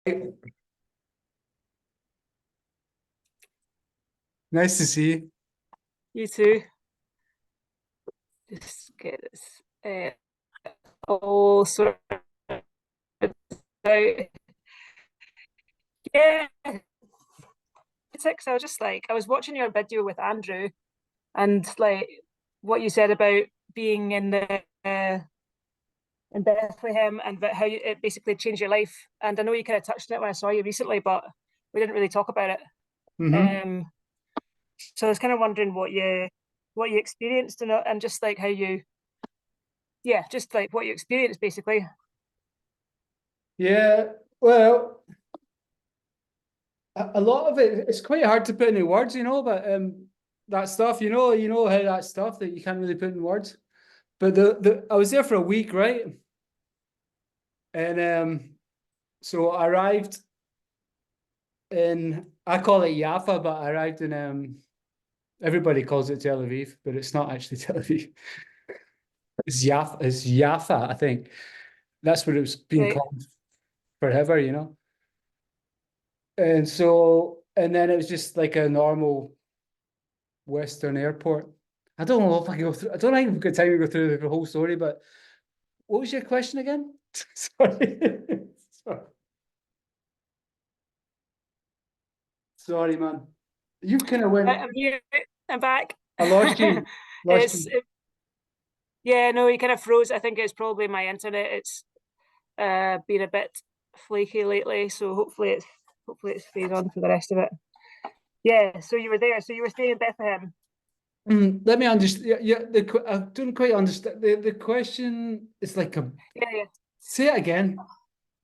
Nice to see you. You too. Just get this all sorted out. Yeah, I was just like, I was watching your video with Andrew and like what you said about being in Bethlehem and about how it basically changed your life. And I know you kind of touched on it when I saw you recently, but we didn't really talk about it. Mm-hmm. So I was kind of wondering what you experienced and just like how you, yeah, just like what you experienced basically. Yeah, well, a lot of it's quite hard to put into words, but that stuff, you know how that stuff that you can't really put in words. But the I was there for a week, right? And so I arrived in, I call it Jaffa, but I arrived in everybody calls it Tel Aviv, but it's not actually Tel Aviv. It's Jaffa, I think. That's what it was being Right. called forever, And so, and then it was just like a normal Western airport. I don't know if I can go through, I don't think we've got time to go through the whole story, but what was your question again? Sorry. Sorry. Sorry, man. You kind of went, I'm here. I'm back. I lost you. Lost it's you. yeah, no, you kind of froze. I think it's probably my internet. It's been a bit flaky lately, so hopefully it's stayed on for the rest of it. Yeah, so you were there. So you were staying in Bethlehem. Let me understand. Yeah, I don't quite understand. The question is like a, Yeah, yeah. say it again.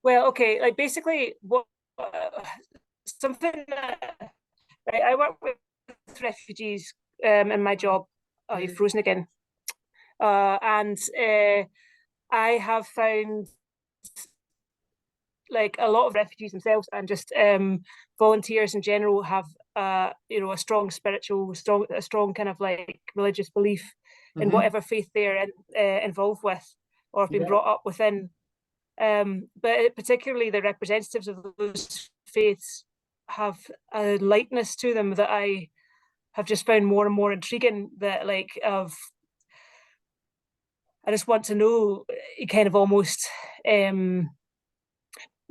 Well, okay, like basically what something that right, I work with refugees in my job. Oh, you've frozen again. And I have found like a lot of refugees themselves and just volunteers in general have a strong a strong kind of like religious belief in Mm-hmm. whatever faith they're involved with or have been Yeah. brought up within. But particularly the representatives of those faiths have a lightness to them that I have just found more and more intriguing. That like of I just want to know kind of almost the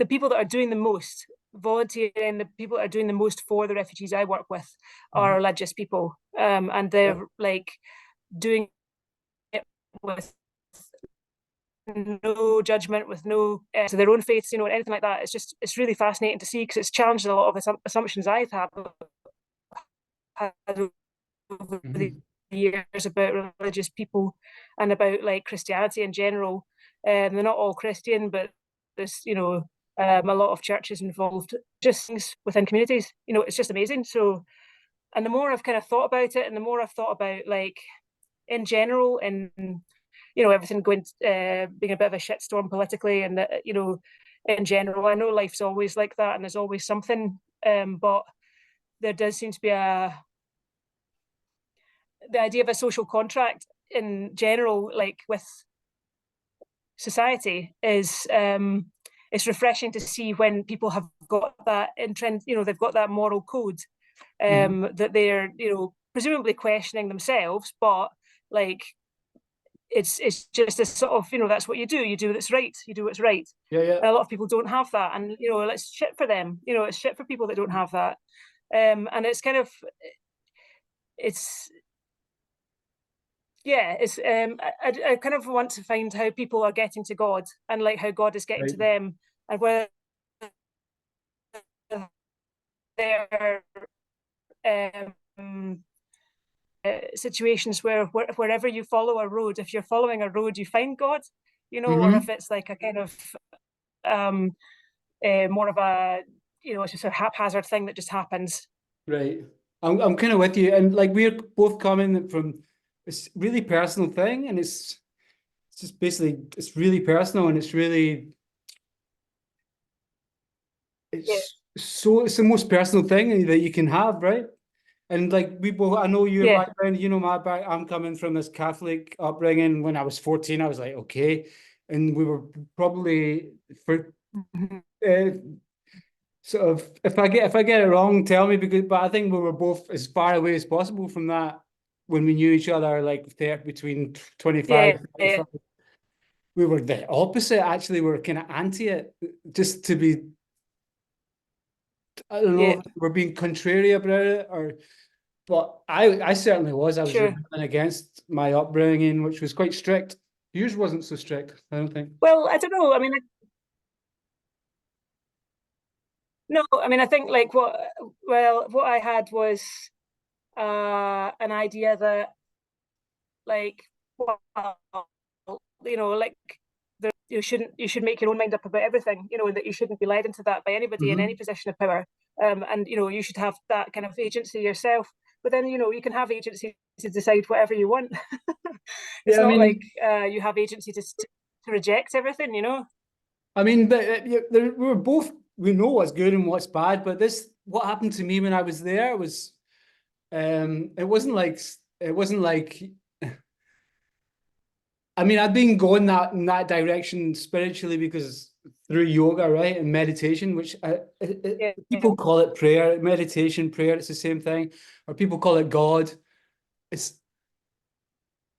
people that are doing the most volunteering, the people that are doing the most for the refugees I work with are Mhm. religious people, and Yeah. they're like doing it with no judgment, with no to their own faiths, anything like that. It's really fascinating to see because it's challenged a lot of assumptions I've had over the Mhm. years about religious people and about like Christianity in general. They're not all Christian, but there's a lot of churches involved. Just things within communities. It's just amazing. So, and the more I've kind of thought about it, and the more I've thought about like in general, and everything going being a bit of a shitstorm politically, and that in general, I know life's always like that, and there's always something. But there does seem to be the idea of a social contract in general, like with society, is it's refreshing to see when people have got that intrend, they've got that moral code Mhm. that they're presumably questioning themselves, but like it's just a sort of that's what you do what's right, you do what's right. Yeah, yeah. And a lot of people don't have that, and it's shit for them. It's shit for people that don't have that. And it's kind of it's yeah, it's I kind of want to find how people are getting to God and like how God is getting Right. to them, and whether they're um, situations where wherever you follow a road, if you're following a road, you find God, or if Mm-hmm. it's like a kind of um, more of a it's just a haphazard thing that just happens. Right. I'm kind of with you. And like we're both coming from it's really personal thing and it's just basically it's really personal and Yeah, it's the most personal thing that you can have, right? And like we both I know your yeah. background, you know my back I'm coming from this Catholic upbringing. When I was 14, I was like, okay. And we were probably for Mhm. uh, sort of, if I get it wrong, tell me, because but I think we were both as far away as possible from that when we knew each other, like between 25 Yeah, and yeah, 35. We were the opposite, actually. We were kind of anti it, just to be, I don't know yeah, if we're being contrary about it, or but I certainly was. I was sure. rebelling against my upbringing, which was quite strict. Yours wasn't so strict, I don't think. Well, I don't know. I mean, no, I mean, I think like what I had was an idea that like, well, like you should make your own mind up about everything, and that you shouldn't be led into that by anybody in any Hmm. position of power. And you should have that kind of agency yourself. But then, you can have agency to decide whatever you want. It's Yeah, I not like mean, you have agency to reject everything. but yeah, we were both, we know what's good and what's bad. But what happened to me when I was there was, it wasn't like I mean, I've been going that in that direction spiritually because through yoga, right, and meditation, which Yeah, people call it prayer, meditation, prayer. It's the same thing, or people call it God. It's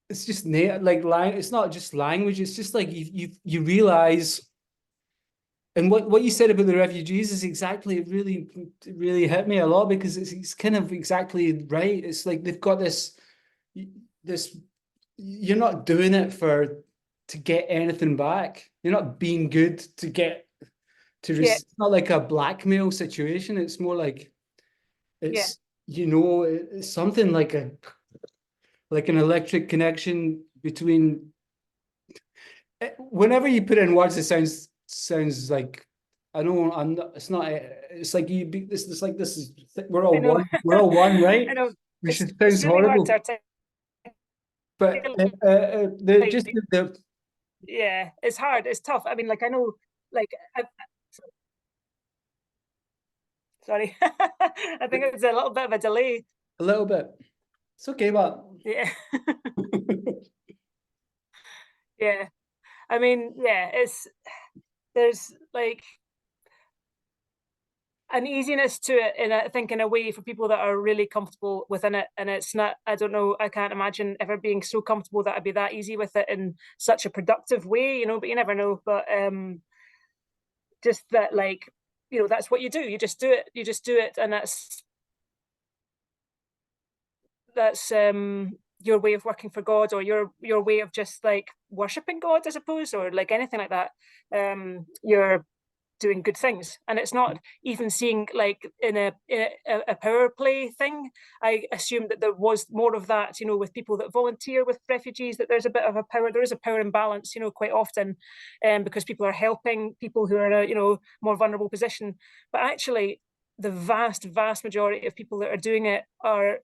it's just like it's not just language. It's just like you realize, and what you said about the refugees is exactly, it really hit me a lot, because it's kind of exactly right. It's like they've got this you're not doing it to get anything back. You're not being good to get yeah, it's not like a blackmail situation. It's more like yeah. it's it's something like an electric connection between. Whenever you put it in words, it sounds like, I know I'm not. It's not. It's like It's like this is. We're I all know, one. We're all one, I right? know. Which It's sounds really hard to horrible, articulate. but the just the Yeah, it's hard. It's tough. I mean, like I know, like sorry, I think it's a little bit of a delay. a little bit. It's okay, but Yeah, yeah. I mean, yeah, there's like an easiness to it I think in a way for people that are really comfortable within it, and it's not. I don't know. I can't imagine ever being so comfortable that I'd be that easy with it in such a productive way. But you never know. But just that, like, that's what you do. You just do it. You just do it, and that's your way of working for God, or your way of just like worshiping God, I suppose, or like anything like that. You're doing good things, and it's not even seeing like in a power play thing. I assume that there was more of that, with people that volunteer with refugees, that there is a power imbalance, quite often, because people are helping people who are in a more vulnerable position. But actually, the vast majority of people that are doing it are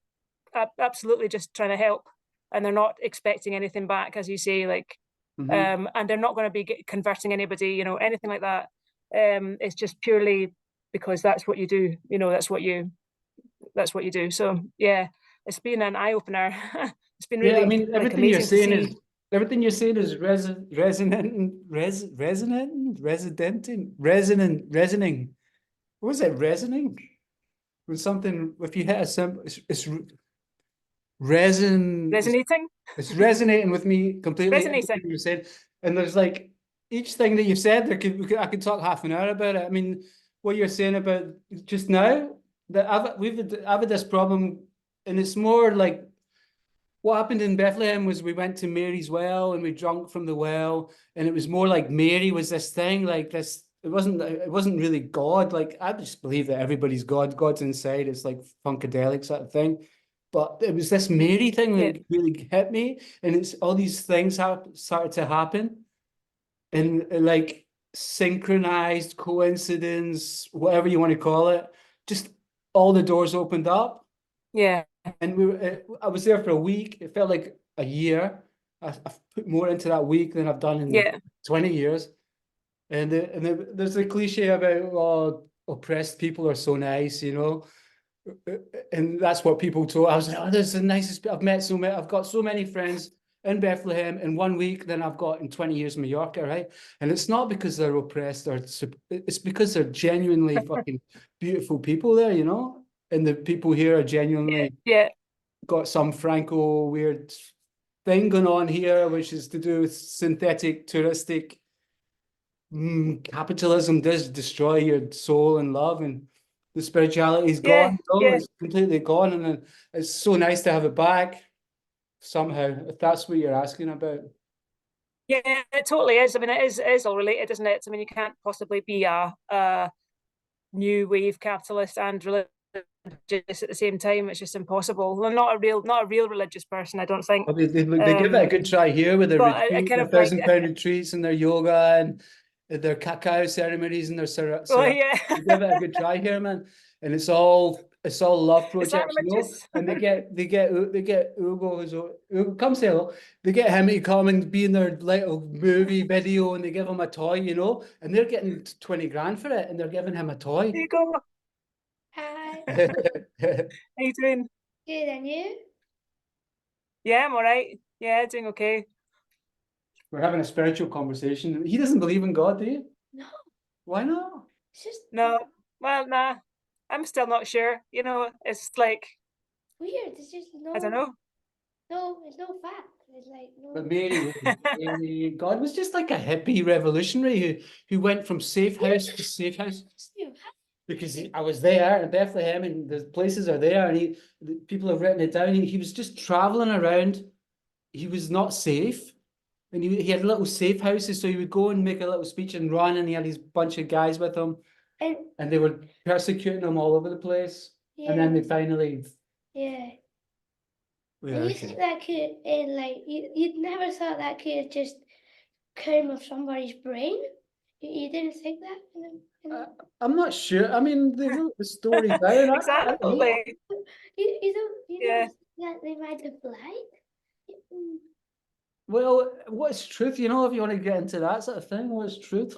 absolutely just trying to help, and they're not expecting anything back, as you say, like, Mhm. and they're not going to be converting anybody, anything like that. It's just purely because that's what you do. That's what you do. So yeah, it's been an eye opener. It's been Yeah, I really mean, like amazing to see. everything you're saying is resonating. What was it? Resonating? When something, if you hit a symbol, it's reson. Resonating, It's resonating with me completely. resonating. Everything you said, and there's like each thing that you've said. I could talk half an hour about it. I mean, what you're saying about just now, that I've had this problem, and it's more like what happened in Bethlehem was we went to Mary's well and we drank from the well, and it was more like Mary was this thing, like this. It wasn't really God. Like, I just believe that everybody's God. God's inside. It's like funkadelic sort of thing. But it was this Mary thing Yeah, that really hit me, and it's all these things have started to happen, and like synchronized coincidence, whatever you want to call it. Just all the doors opened up, yeah, and I was there for a week. It felt like a year. I've put more into that week than I've done in yeah, 20 years. There's a cliche about, oh, oppressed people are so nice. And that's what people told. I was like, oh, this is the nicest. I've met so many. I've got so many friends in Bethlehem in 1 week than I've got in 20 years in Mallorca, right? And it's not because they're oppressed, or it's because they're genuinely fucking beautiful people there, you know? And the people here are genuinely Yeah. got some Franco weird thing going on here, which is to do with synthetic, touristic capitalism does destroy your soul and love, and the spirituality is Yeah. gone. No, Yeah. it's completely gone, and it's so nice to have it back somehow, if that's what you're asking about. Yeah, it totally is. I mean, it is all related, isn't it? I mean, you can't possibly be a new wave capitalist and religious at the same time. It's just impossible. I'm not a real religious person, I don't think. But they give it a good try here with their But I retreat, kind their of like, £1,000 retreats, and their yoga and their cacao ceremonies and their oh yeah, they give it a good try here, man. And it's all love is that projects, you know. religious? And they get Ugo, Ugo, come say hello. They get him to come and be in their little movie video, and they give him a toy, you know, and they're getting 20 grand for it, and they're giving him a toy. There you go. Hi. How you doing? Good, and you? Yeah, I'm all right. Yeah, doing okay. We're having a spiritual conversation. He doesn't believe in God, do you? No, Why not? it's just No, well, nah, I'm still not sure. You know, it's like, weird. It's just I don't know. it's no fact. It's like no. But God was just like a hippie revolutionary who went from safe house to safe house, because I was there in Bethlehem, and the places are there, and people have written it down. He was just traveling around. He was not safe, and he had little safe houses, so he would go and make a little speech and run, and he had these bunch of guys with him, and they were persecuting him all over the place. And then they finally, yeah. yeah, And you okay. think that could, and like you'd never thought that could just come of somebody's brain. You didn't think that? I'm not sure. I mean, they wrote the story down. I don't know. Exactly. You don't Yeah. think that they might have lied? Well, what's truth? You know, if you want to get into that sort of thing, what's truth?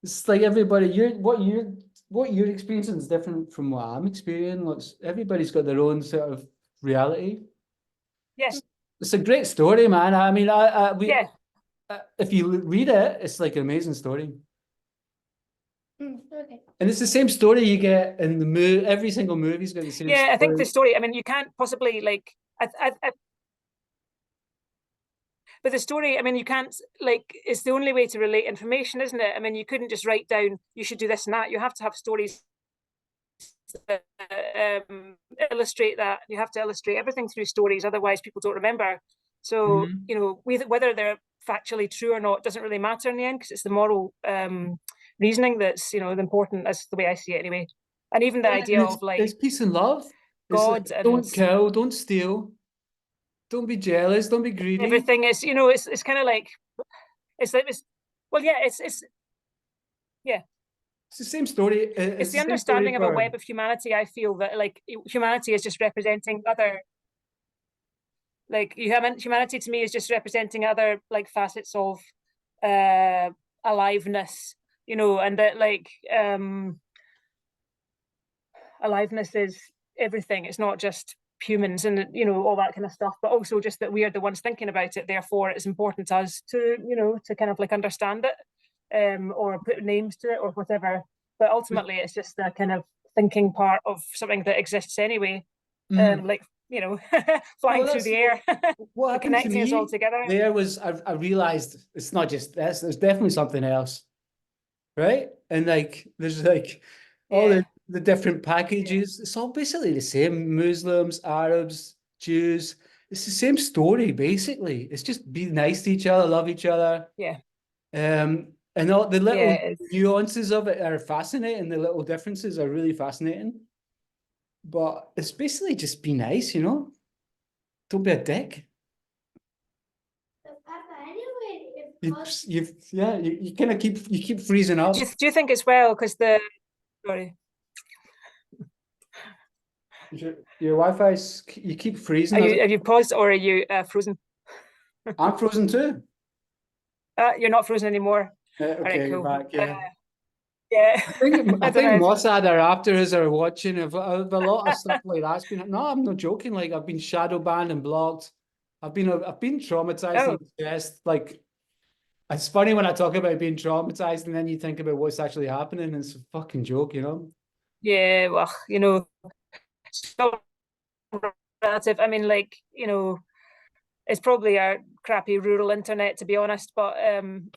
It's like everybody, what you're experiencing is different from what I'm experiencing. Everybody's got their own sort of reality. Yes. It's a great story, man. I mean, Yeah. if you read it, it's like an amazing story. Okay. And it's the same story you get in the movie. Every single movie's got the same Yeah, I think story. the story, I mean, you can't possibly like, but the story, I mean, you can't like, it's the only way to relate information, isn't it? I mean, you couldn't just write down, you should do this and that. You have to have stories that illustrate that. You have to illustrate everything through stories, otherwise people don't remember. So, you know, whether they're factually true or not doesn't really matter in the end, because it's the moral reasoning that's, you know, important. That's the way I see it anyway. And even the idea of like it's peace and love. It's like, God and don't kill, don't steal, don't be jealous, don't be greedy. everything is, you know, it's kind of like, well, yeah, yeah, It's the same story. it's the the same story understanding of a web of humanity. I feel that like humanity is just representing other, like humanity to me is just representing other like facets of aliveness, you know, and that like aliveness is everything. It's not just humans and, you know, all that kind of stuff, but also just that we are the ones thinking about it. Therefore, it's important to us to, you know, to kind of like understand it, or put names to it or whatever. But ultimately, it's just the kind of thinking part of something that exists anyway. Like, you know, flying through the air, what happened to connecting us all me together. there was I realized it's not just this, there's definitely something else, right? And like there's like all Yeah. the different packages. It's all basically the same. Muslims, Arabs, Jews. It's the same story basically. It's just be nice to each other, love each other. Yeah. And all the little Yeah, nuances of it are fascinating. The little differences are really fascinating. But it's basically just be nice, you know? Don't be a dick. You kind of keep freezing up. do you think as well, because sorry, Your Wi-Fi's you keep freezing. have you paused or are you frozen? I'm frozen too. You're not frozen anymore. Okay, All right, cool. back, yeah. Yeah. I think know. Mossad are after us are watching. If a lot of stuff like that's been. No, I'm not joking. Like I've been shadow banned and blocked. I've been traumatized Oh, and stressed. Like, it's funny when I talk about being traumatized, and then you think about what's actually happening. And it's a fucking joke, you know. yeah, well, you know, still relative. I mean, like, you know, it's probably our crappy rural internet, to be honest, but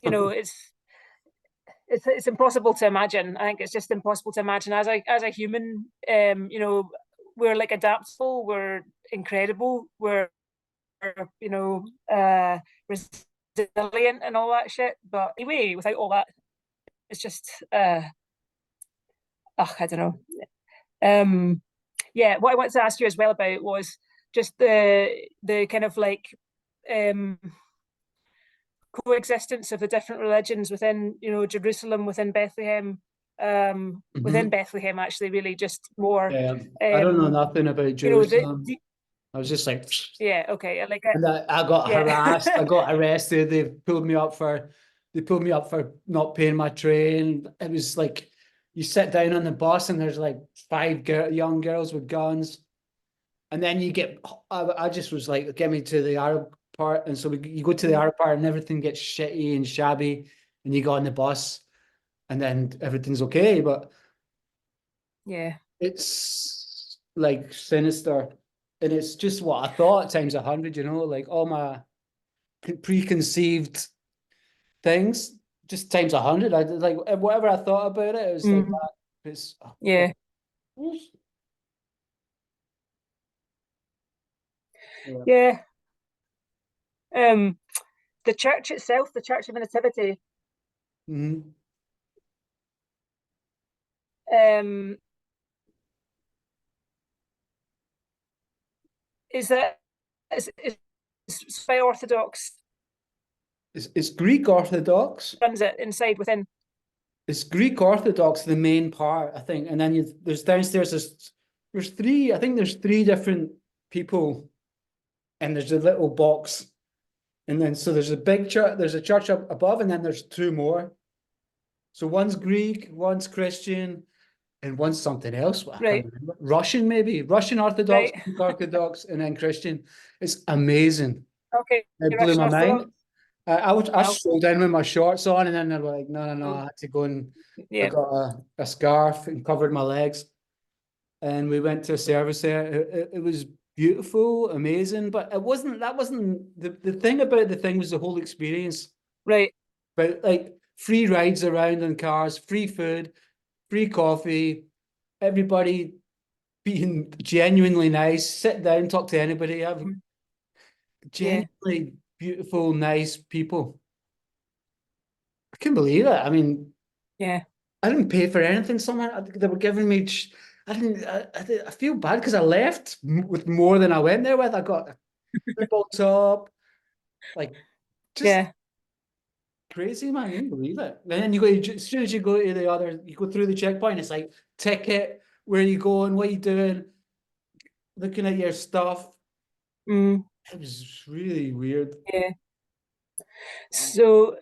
you know, it's impossible to imagine. I think it's just impossible to imagine as a human. You know, we're like adaptable, we're incredible, we're you know resilient and all that shit. But anyway, without all that, it's just I don't know. Yeah, what I wanted to ask you as well about was just the kind of like um coexistence of the different religions within, you know, Jerusalem, within Bethlehem, within Bethlehem, actually, really just more, Yeah, I don't know nothing about you know, Jerusalem. I was just like, yeah, okay, like, and I got yeah, harassed. I got arrested. They pulled me up for not paying my train. It was like, you sit down on the bus and there's like five young girls with guns, and then you get. I just was like, get me to the Arab part, and so you go to the Arab part and everything gets shitty and shabby, and you go on the bus, and then everything's okay, but yeah, it's like sinister, and it's just what I thought times 100. You know, like all my preconceived things just times 100. I did like whatever I thought about it. It was like mm, that. It's yeah, yeah. yeah. Um, the church itself, the Church of the Nativity, Mm-hmm. um, is that is by Orthodox It's Greek Orthodox. runs it inside within, It's Greek Orthodox, the main part, I think, and then there's downstairs. There's three. I think there's three different people, and there's a little box, and then so there's a big church. There's a church up above, and then there's two more. So one's Greek, one's Christian, and one's something else. I can't right, remember. Russian, maybe Russian Orthodox, right, Greek Orthodox, and then Christian. It's amazing. okay, It blew Russian my Orthodox, mind. I wow, strolled in with my shorts on, and then they were like, no. cool. I had to go, and I Yeah, got a scarf and covered my legs, and we went to a service there. It was beautiful, amazing, but that wasn't the thing about the thing was the whole experience. right, But like free rides around in cars, free food, free coffee, everybody being genuinely nice, sit down, talk to anybody, have mm, yeah, genuinely beautiful, nice people. I can't believe it. I mean, yeah, I didn't pay for anything. They were giving me. I didn't. I feel bad because I left with more than I went there with. I got a football top, like just yeah, crazy, man. You can believe it. And then you go as soon as you go to the other, you go through the checkpoint. It's like ticket. Where are you going? What are you doing? Looking at your stuff. mm, It was really weird. yeah. So,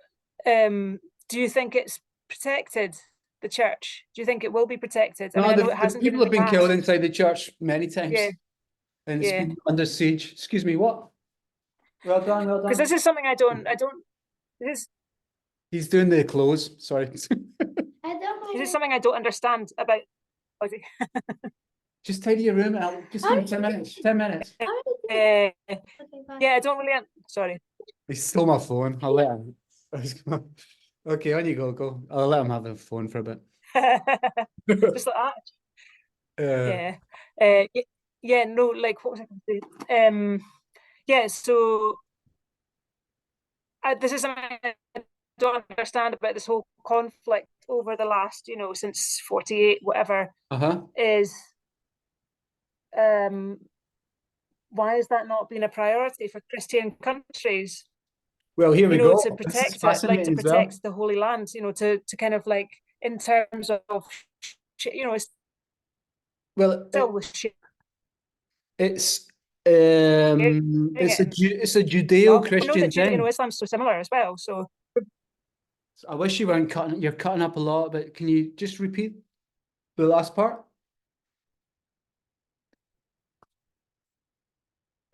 do you think it's protected, the church? Do you think it will be protected? I mean, No, I know it the hasn't been people in have the been killed past. inside the church many Yeah, times, and it's yeah. been under siege. Excuse me, what? Well done, well Because done. this is something this He's doing the clothes. Sorry. I don't this is know. something I don't understand about. Just tidy your room. I'll just give me 10 minutes. 10 minutes. How did Uh, Okay, bye. yeah, I don't really. Sorry. He stole my phone. I'll let him. Okay, on you go. Go. I'll let him have the phone for a bit. Just like that. uh, Yeah. Yeah. No. Like, what was I going to say? Yeah. So this is something I don't understand about this whole conflict over the last, you know, since 48, whatever, uh-huh. is um, why has that not been a priority for Christian countries? Well, here You we know, go. to This is protect it, like to fascinating as well. protect the Holy Land. You know, to kind of like in terms of, you know, it's Well, still with sharing it's it and it's a stuff. I know Judeo-Christian that you know thing. Islam's so similar as well. So I wish you weren't cutting. You're cutting up a lot, but can you just repeat the last part?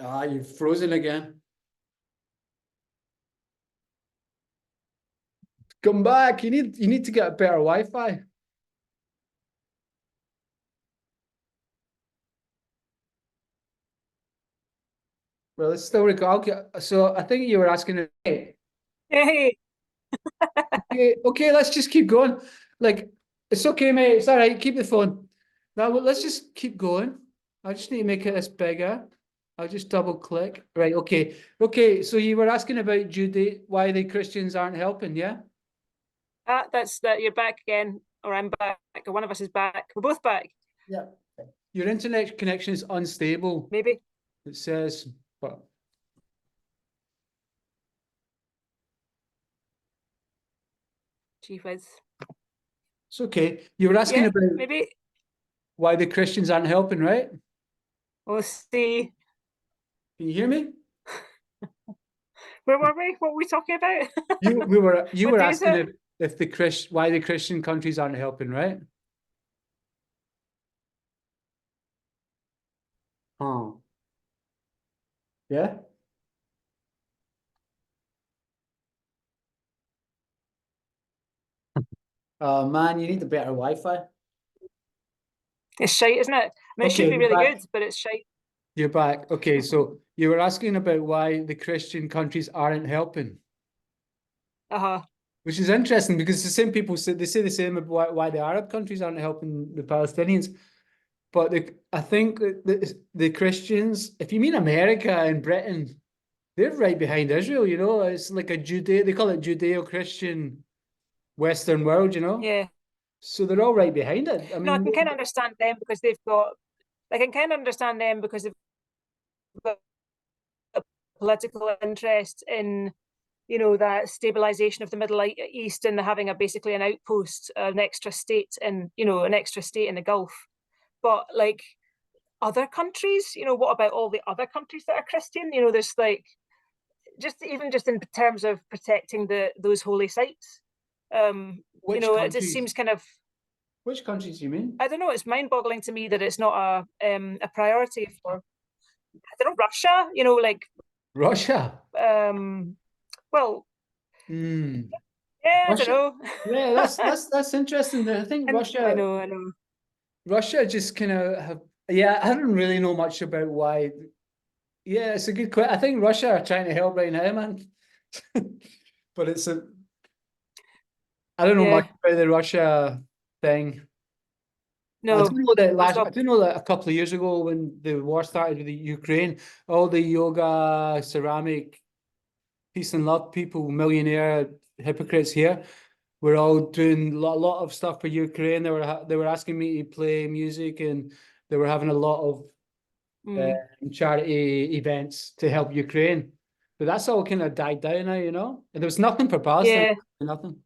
Ah, you've frozen again. Come back. You need to get a better Wi-Fi. Well, it's still recording. So I think you were asking. Hey, Okay, let's just keep going. Like, it's okay, mate. It's all right. Keep the phone. Now, let's just keep going. I just need to make it this bigger. I'll just double click. Right, okay. Okay, so you were asking about why the Christians aren't helping, yeah? that's that. You're back again, or I'm back, or one of us is back. We're both back. Yeah. Your internet connection is unstable. Maybe. It says, but Gee whiz. it's okay. You were asking Yeah, about maybe. why the Christians aren't helping, right? We'll see. Can you hear me? Where were we? What were we talking about? You What were day is asking it? if why the Christian countries aren't helping, right? Oh. Yeah. Oh man, you need a better Wi-Fi. It's shite, isn't it? I mean, it should Okay, be you're really back. good, but it's shite. You're back. Okay, so you were asking about why the Christian countries aren't helping, Uh-huh. which is interesting because the same people say the same about why the Arab countries aren't helping the Palestinians. But I think that the Christians, if you mean America and Britain, they're right behind Israel. You know, it's like they call it Judeo-Christian Western world. You know, Yeah. so they're all right behind it. I No, I mean, can kind of understand them because they've got. I can kind of understand them because they've got a political interest in, that stabilization of the Middle East and having basically an outpost, an extra state, and an extra state in the Gulf. But like other countries, what about all the other countries that are Christian? There's like just in terms of protecting those holy sites. which It just countries? seems kind of, Which countries do you mean? I don't know, it's mind-boggling to me that it's not a priority for, I don't know, Russia. Like Russia. um, well, Hmm. yeah, I don't Russia. know. Yeah, that's interesting. I think And I know. Russia just kind of have. Yeah, I don't really know much about why. Yeah, it's a good question. I think Russia are trying to help right now, man. But I don't know much Yeah, about the Russia thing. I do no, know that it's not. I do know that a couple of years ago when the war started with the Ukraine, all the yoga, ceramic, peace and love people, millionaire hypocrites here, were all doing a lot of stuff for Ukraine. They were asking me to play music, and they were having a lot of Mm, charity events to help Ukraine. But that's all kind of died down now, you know. And there was nothing for Palestine, yeah, nothing.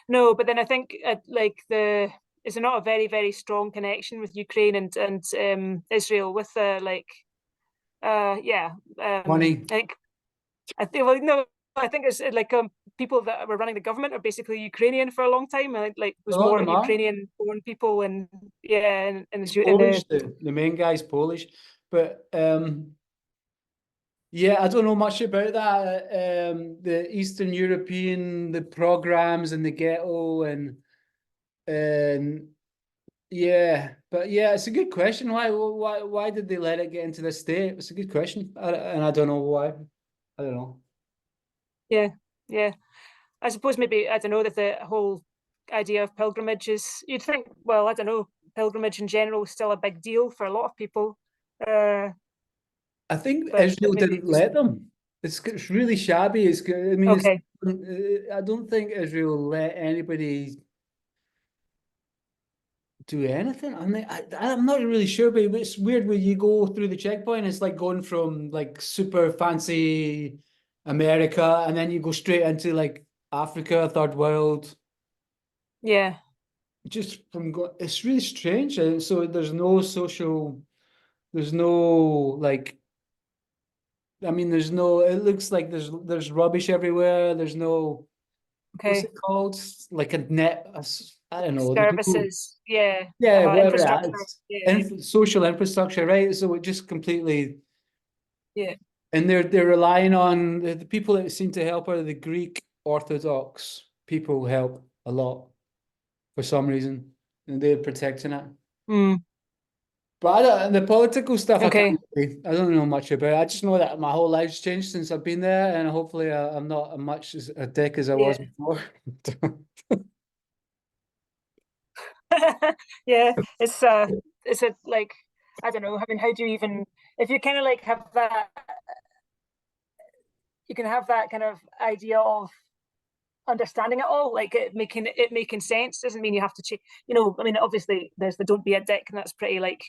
no, but then I think like is not a very very strong connection with Ukraine and Israel with yeah, Money. I think, well, no, I think it's like people that were running the government are basically Ukrainian for a long time. And like A was lot of more them are. Ukrainian born people, and yeah, He's in the Polish. The main guy's Polish, but yeah, I don't know much about that. The Eastern European, the programs and the ghetto, and yeah, but yeah, it's a good question. Why did they let it get into this state? It's a good question, and I don't know why. I don't know. yeah, yeah. I suppose maybe I don't know that the whole idea of pilgrimage is. You'd think, well, I don't know, pilgrimage in general is still a big deal for a lot of people, I think but Israel maybe didn't just let them. It's really shabby. I mean, okay. I don't think Israel let anybody do anything. I mean, I'm not really sure, but it's weird when you go through the checkpoint. It's like going from like super fancy America, and then you go straight into like Africa, third world. Yeah, Just from it's really strange. And so there's no social. There's no like. I mean, there's no. It looks like there's rubbish everywhere. There's no. What's okay. it called? Like a net. I don't know. The people. Services, yeah, Yeah, whatever that infrastructure, is. yeah, Social infrastructure, right? So it just completely, yeah. and they're relying on the people that seem to help are the Greek Orthodox. people help a lot for some reason, and they're protecting it. Mm, But the political stuff, okay. I don't know much about. I just know that my whole life's changed since I've been there, and hopefully I'm not as much as a dick as I was Yeah. before. Yeah, it's a like, I don't know. I mean, how do you even, if you kind of like have that, you can have that kind of idea of understanding it all, like it making sense doesn't mean you have to change. I mean, obviously there's the don't be a dick, and that's pretty like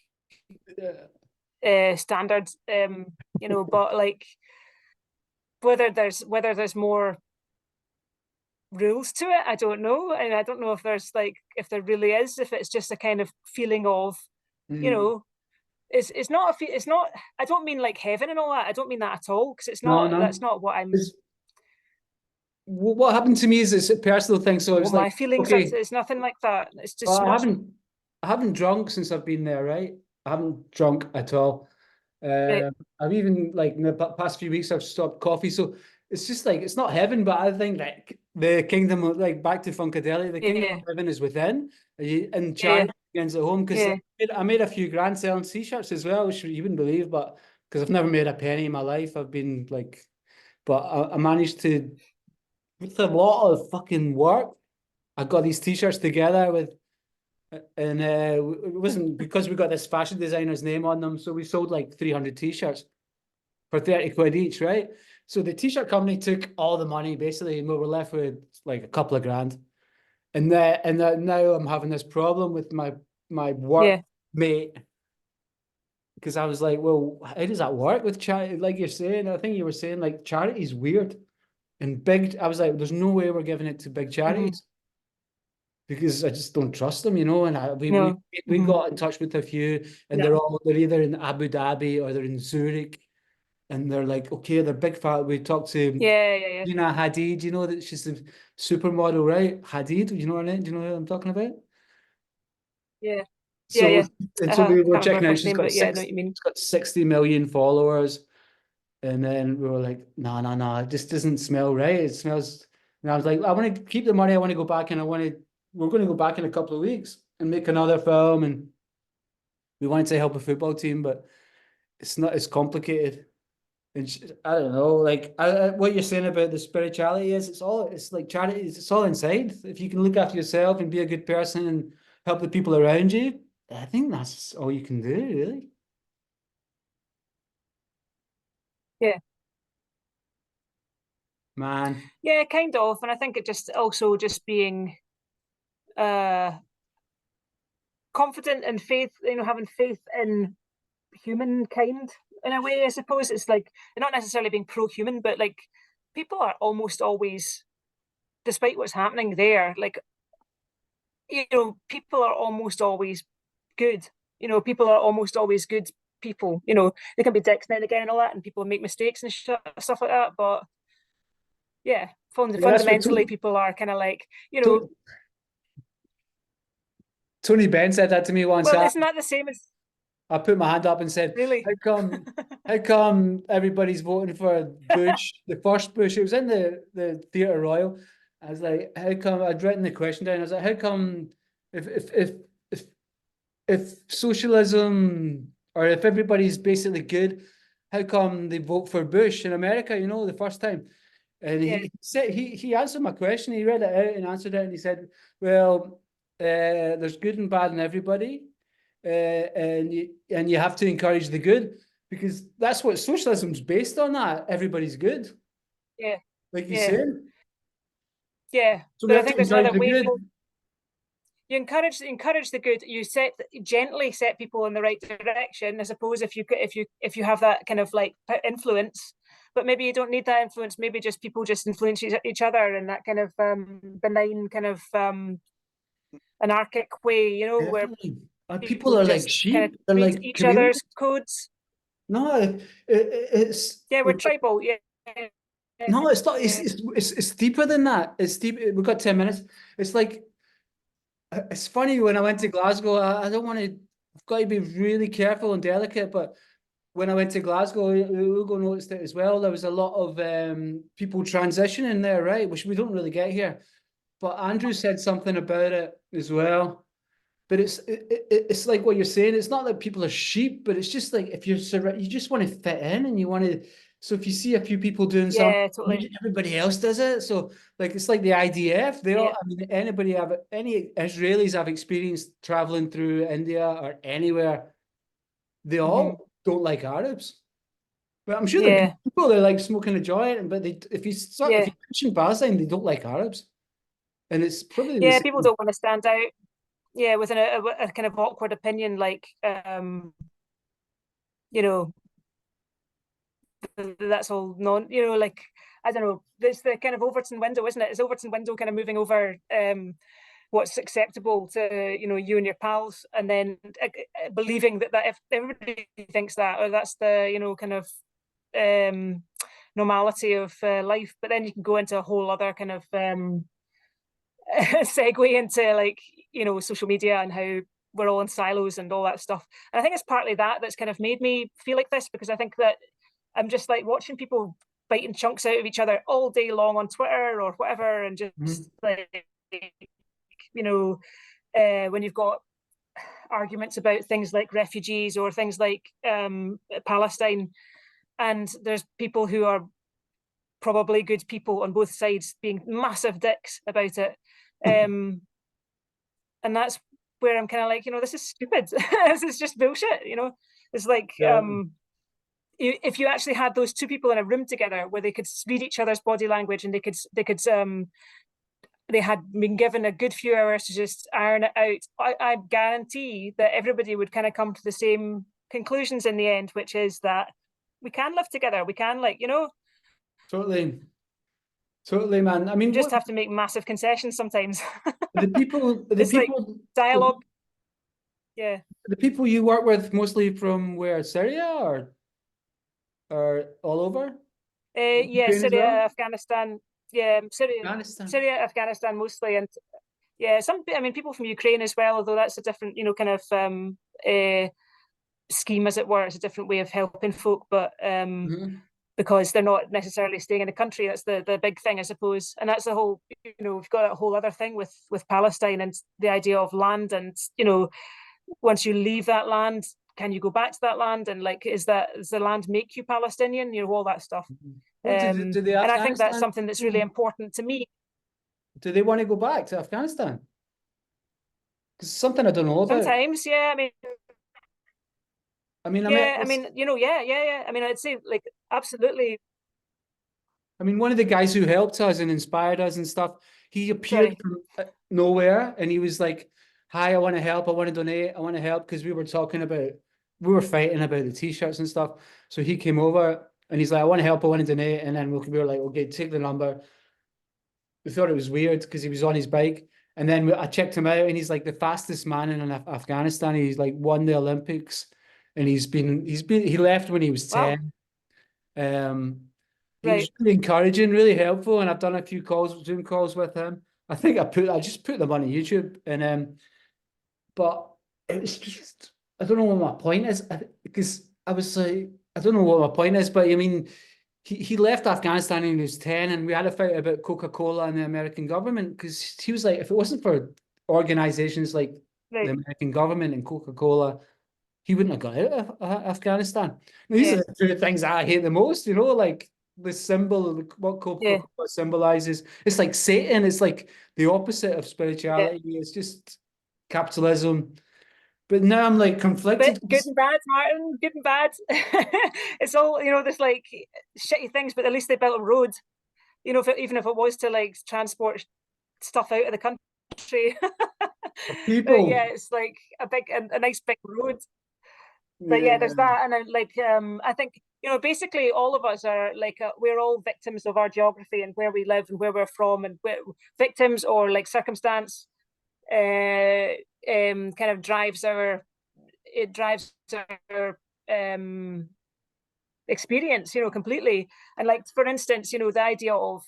Yeah. standard. But like whether there's more rules to it, I don't know, and I don't know if there really is, if it's just a kind of feeling of, you Mm. know it's not it's not, I don't mean like heaven and all that, I don't mean that at all, because it's No, not, no. that's not what I'm, It's, what happened to me is it's a personal thing. So I was what like, my feelings are. okay, It's nothing like that. It's well, just not. I haven't drunk since I've been there, right? I haven't drunk at all. Right. I've even like in the past few weeks I've stopped coffee. So it's just like it's not heaven, but I think like the kingdom of, like back to Funkadelic, the kingdom Yeah. of heaven is within. And Yeah. charity begins at home because Yeah. I made a few grand selling t-shirts as well, which you wouldn't believe, but because I've never made a penny in my life, I've been like, but I managed to, with a lot of fucking work, I got these t-shirts together with, and it wasn't because we got this fashion designer's name on them, so we sold like 300 t-shirts for 30 quid each, right? So the t-shirt company took all the money basically, and we were left with like a couple of grand. And now I'm having this problem with my work Yeah. mate, because I was like, well, how does that work with charity? Like you're saying, I think you were saying like charity's weird and big. I was like, there's no way we're giving it to big Hmm. charities because I just don't trust them, you know. And No. we Hmm. got in touch with a few, and No. they're either in Abu Dhabi or they're in Zurich, and they're like, okay, they're big fat. We talked to Yeah. Yeah. Yeah. Gina Hadid, you know that she's the supermodel, right? Hadid, you know her name? Do you know who I'm talking about? Yeah. Yeah. So Yeah. and so I we were can't remember her checking out. first name, but yeah, I know what you mean. She's got 60 million followers, and then we were like, no, no, no, it just doesn't smell right. It smells. And I was like, I want to keep the money. I want to go back, and we're going to go back in a couple of weeks and make another film, and we wanted to help a football team, but it's not as complicated. And I don't know, like what you're saying about the spirituality is it's like charity, it's all inside. If you can look after yourself and be a good person and help the people around you, I think that's all you can do, really. Yeah. Man. Yeah, kind of. And I think it just also just being uh confident and faith, having faith in humankind in a way, I suppose. It's like, not necessarily being pro-human, but like people are almost always, despite what's happening there, like, people are almost always good. People are almost always good people. They can be dicks now and again and all that, and people make mistakes and stuff like that. But yeah, Yeah, that's what fundamentally, people are kind of like, To- Tony Benn said that to me once. well, isn't that the same as, I put my hand up and said, really? how come everybody's voting for Bush, the first Bush? It was in the Theatre Royal. I was like, how come I'd written the question down? I was like, how come if if if if if socialism or if everybody's basically good, how come they vote for Bush in America, the first time? And Yeah. he said he answered my question. He read it out and answered it, and he said, "Well, there's good and bad in everybody, and you have to encourage the good because that's what socialism's based on. That everybody's good, Yeah. like you Yeah. said. Yeah. So we But I have think to there's encourage another the way. good. You encourage the good. You gently set people in the right direction. I suppose if you have that kind of like influence, but maybe you don't need that influence. Maybe just people just influence each other in that kind of benign, kind of anarchic way. Where Definitely. People people are like just kind of sheep. They're tweak like each other's chameleons. codes. No, it's Yeah, we're tribal. Yeah. no, it's not. Yeah. It's deeper than that. It's deep. We've got 10 minutes. It's like it's funny when I went to Glasgow. I don't want to. I've got to be really careful and delicate. But when I went to Glasgow, Ugo noticed it as well. There was a lot of people transitioning there, right? Which we don't really get here. but Andrew said something about it as well. But it's like what you're saying. It's not that people are sheep, but it's just like if you just want to fit in and you want to. So if you see a few people doing something, Yeah, totally. everybody else does it. So like it's like the IDF. They all. Yeah. I mean, any Israelis I've experienced traveling through India or anywhere, they Mhm. all don't like Arabs. But I'm sure there are Yeah. people that like smoking a joint, but if Yeah. you mention Palestine, they don't like Arabs, and it's probably the Yeah, people same. don't want to stand out. Yeah, with a kind of awkward opinion, like you know, that's all like I don't know. There's the kind of Overton window, isn't it? Is Overton window kind of moving over what's acceptable to you and your pals, and then believing that if everybody thinks that, or that's the kind of um normality of life, but then you can go into a whole other kind of segue into like social media and how we're all in silos and all that stuff. And I think it's partly that's kind of made me feel like this, because I think that I'm just like watching people biting chunks out of each other all day long on Twitter or whatever, and just Mhm. like when you've got arguments about things like refugees or things like Palestine, and there's people who are probably good people on both sides being massive dicks about it. And that's where I'm kind of like, this is stupid. This is just bullshit. It's like Yeah. if you actually had those two people in a room together where they could read each other's body language, and they had been given a good few hours to just iron it out, I guarantee that everybody would kind of come to the same conclusions in the end, which is that we can live together. We can, Totally. Totally, man. I mean, you just what have to make massive concessions sometimes. the It's like people, dialogue. Yeah. the people you work with mostly from where, Syria or all over? Yeah, Ukraine as Syria, well? Afghanistan. Yeah, Afghanistan. Syria, Afghanistan mostly, and yeah, I mean, people from Ukraine as well. Although that's a different, kind of scheme, as it were. It's a different way of helping folk, but Mhm. because they're not necessarily staying in the country, that's the big thing, I suppose. And that's the whole, we've got a whole other thing with Palestine and the idea of land, and once you leave that land, can you go back to that land? And like, does the land make you Palestinian? All that stuff. What do the And I think that's Afghanistan something that's really important to me. do they want to go back to Afghanistan? Because something I don't know about. Sometimes, yeah. I mean, I met Yeah. I this. mean, yeah. I mean, I'd say like absolutely. I mean, one of the guys who helped us and inspired us and stuff, he appeared Sorry. from nowhere and he was like, "Hi, I want to help. I want to donate. I want to help," because we were fighting about the t-shirts and stuff. So he came over and he's like, "I want to help. I want to donate." And then we were like, "Okay, take the number." We thought it was weird because he was on his bike. And then I checked him out and he's like the fastest man in Afghanistan. He's like won the Olympics and he left when he was Wow. 10. Um, he was Right. really encouraging, really helpful, and I've done a few Zoom calls with him. I think I just put them on YouTube, and but it's just I don't know what my point is because I was like I don't know what my point is, but I mean he left Afghanistan when he was 10, and we had a fight about Coca-Cola and the American government because he was like if it wasn't for organizations like the Right. American government and Coca-Cola, he wouldn't have got out of Afghanistan. These Yeah. are the two things I hate the most, like the symbol, what Yeah. Coca-Cola symbolizes. It's like Satan, it's like the opposite of Yeah. spirituality. It's just capitalism. But now I'm like But conflicted. good and bad, Martin. Good and bad. It's all there's like shitty things, but at least they built a road. Even if it was to like transport stuff out of the country. But yeah, People. it's like a nice big road. But Yeah. yeah, there's that, and then like I think basically all of us are like we're all victims of our geography and where we live and where we're from, and victims or like circumstance kind of drives our um experience, completely. And like for instance, the idea of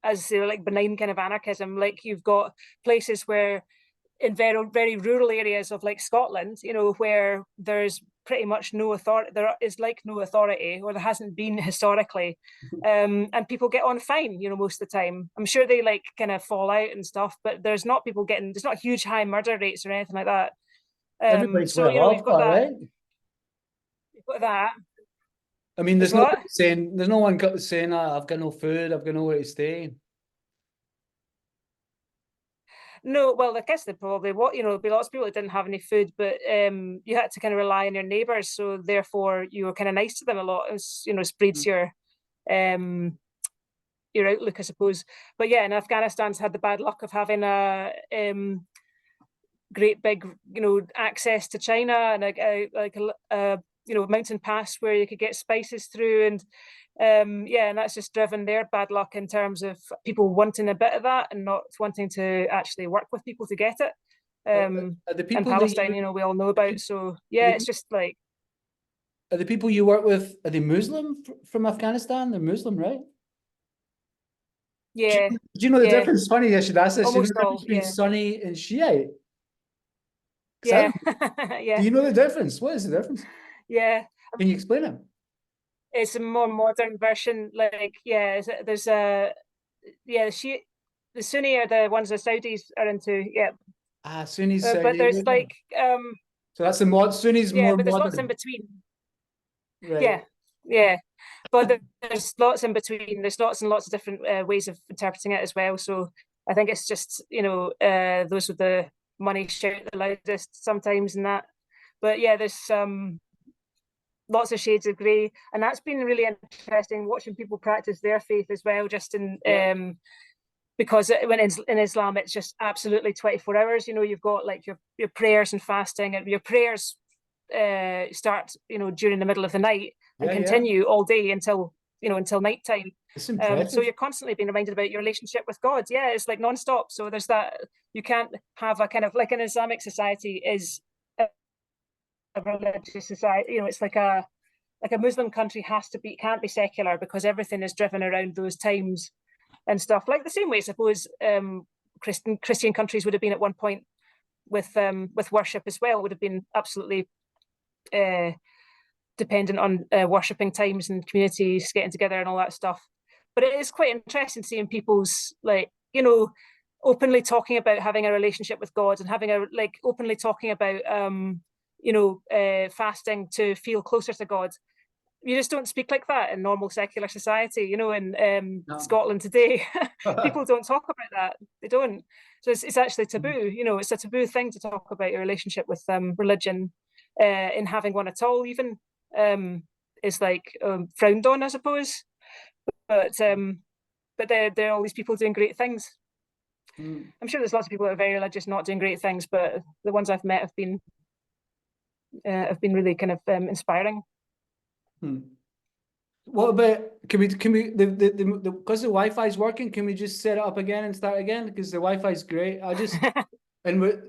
as like benign kind of anarchism, like you've got places where in very very rural areas of like Scotland, where there's pretty much no authority. There is like no authority, or there hasn't been historically, and people get on fine, most of the time. I'm sure they like kind of fall out and stuff, but there's not huge high murder rates or anything like that. Everybody's So well you've off, got that. right? You've got that. I mean, There's what? there's no one saying, I've got no food, I've got nowhere to stay. No, well, I guess they probably there'd be lots of people that didn't have any food, but you had to kind of rely on your neighbours, so therefore you were kind of nice to them a lot. It's spreads your outlook, I suppose. But yeah, and Afghanistan's had the bad luck of having a great big access to China and a mountain pass where you could get spices through, and and that's just driven their bad luck in terms of people wanting a bit of that and not wanting to actually work with people to get it. Are the And people Palestine, we all know about. So yeah, it's just like, are the people you work with, are they Muslim from Afghanistan? They're Muslim, right? yeah, Do you know the yeah, difference? Funny, I should ask this. You know almost the difference all, between yeah, Sunni and Shiite? 'Cause yeah, do yeah, you know the difference? What is the difference? yeah. Can you explain it? It's a more modern version. Like, yeah, there's a the Sunni are the ones the Saudis are into. Yeah, Sunnis, but Saudi there's Arabia. like So that's Sunnis yeah, more but there's lots in modern, between. right? Yeah, yeah, but there's lots in between. There's lots and lots of different ways of interpreting it as well. So I think it's just those with the money shout the loudest sometimes, and that. But yeah, there's lots of shades of grey, and that's been really interesting watching people practice their faith as well. Just in because when in Islam it's just absolutely 24 hours. You've got like your prayers and fasting, and your prayers start during the middle of the night and continue all day until nighttime. It's impressive. So you're constantly being reminded about your relationship with God. Yeah, it's like non-stop. So there's that. You can't have a kind of like an Islamic society is a religious society. It's like a Muslim country can't be secular, because everything is driven around those times and stuff. Like the same way, I suppose, Christian countries would have been at one point with worship as well. It would have been absolutely dependent on worshipping times and communities getting together and all that stuff. But it is quite interesting seeing people's openly talking about having a relationship with God, and having openly talking about fasting to feel closer to God. You just don't speak like that in normal secular society, in Scotland today. People don't talk about that. They don't. So it's actually taboo. It's a taboo thing to talk about your relationship with religion, in having one at all, even. Is like frowned on, I suppose. But there are all these people doing great things. I'm sure there's lots of people that are very religious not doing great things, but the ones I've met have been really kind of inspiring. What about, can we because the Wi-Fi is working, can we just set it up again and start again? Because the Wi-Fi is great. And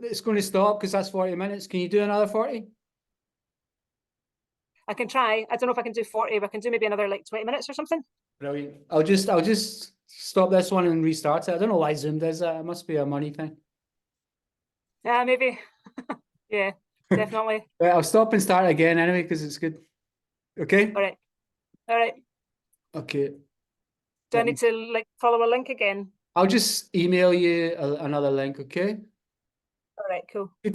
it's going to stop because that's 40 minutes. Can you do another 40? I can try. I don't know if I can do 40, but I can do maybe another like 20 minutes or something. Brilliant. I'll just stop this one and restart it. I don't know why Zoom does that. It must be a money thing. Yeah, maybe. Yeah, definitely. Right, I'll stop and start again anyway because it's good. Okay? All right. Okay. Do I need to like follow a link again? I'll just email you another link, okay? All right, cool.